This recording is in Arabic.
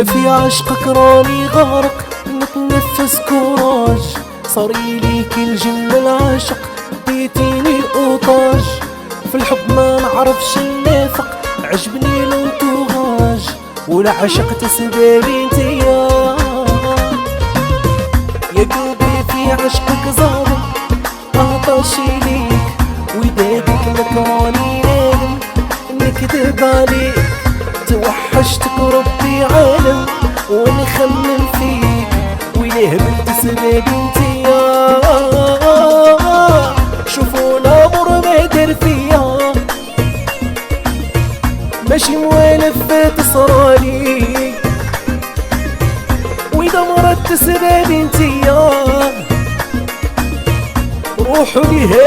في عشقك راني غارق نتنفس كوراج، صاري ليك الجنة العاشق بيتيني اوطاج، في الحب ما نعرفش النافق عجبني لونتوغاج، ولا عشقت سبابي انتيا يا قلبي في عشقك ظالم عطاشي ليك، ودادك لك راني نادم نكذب عليك، توحشتك وربي عالم ونخمم فيك، وليه بنت سبابي انتي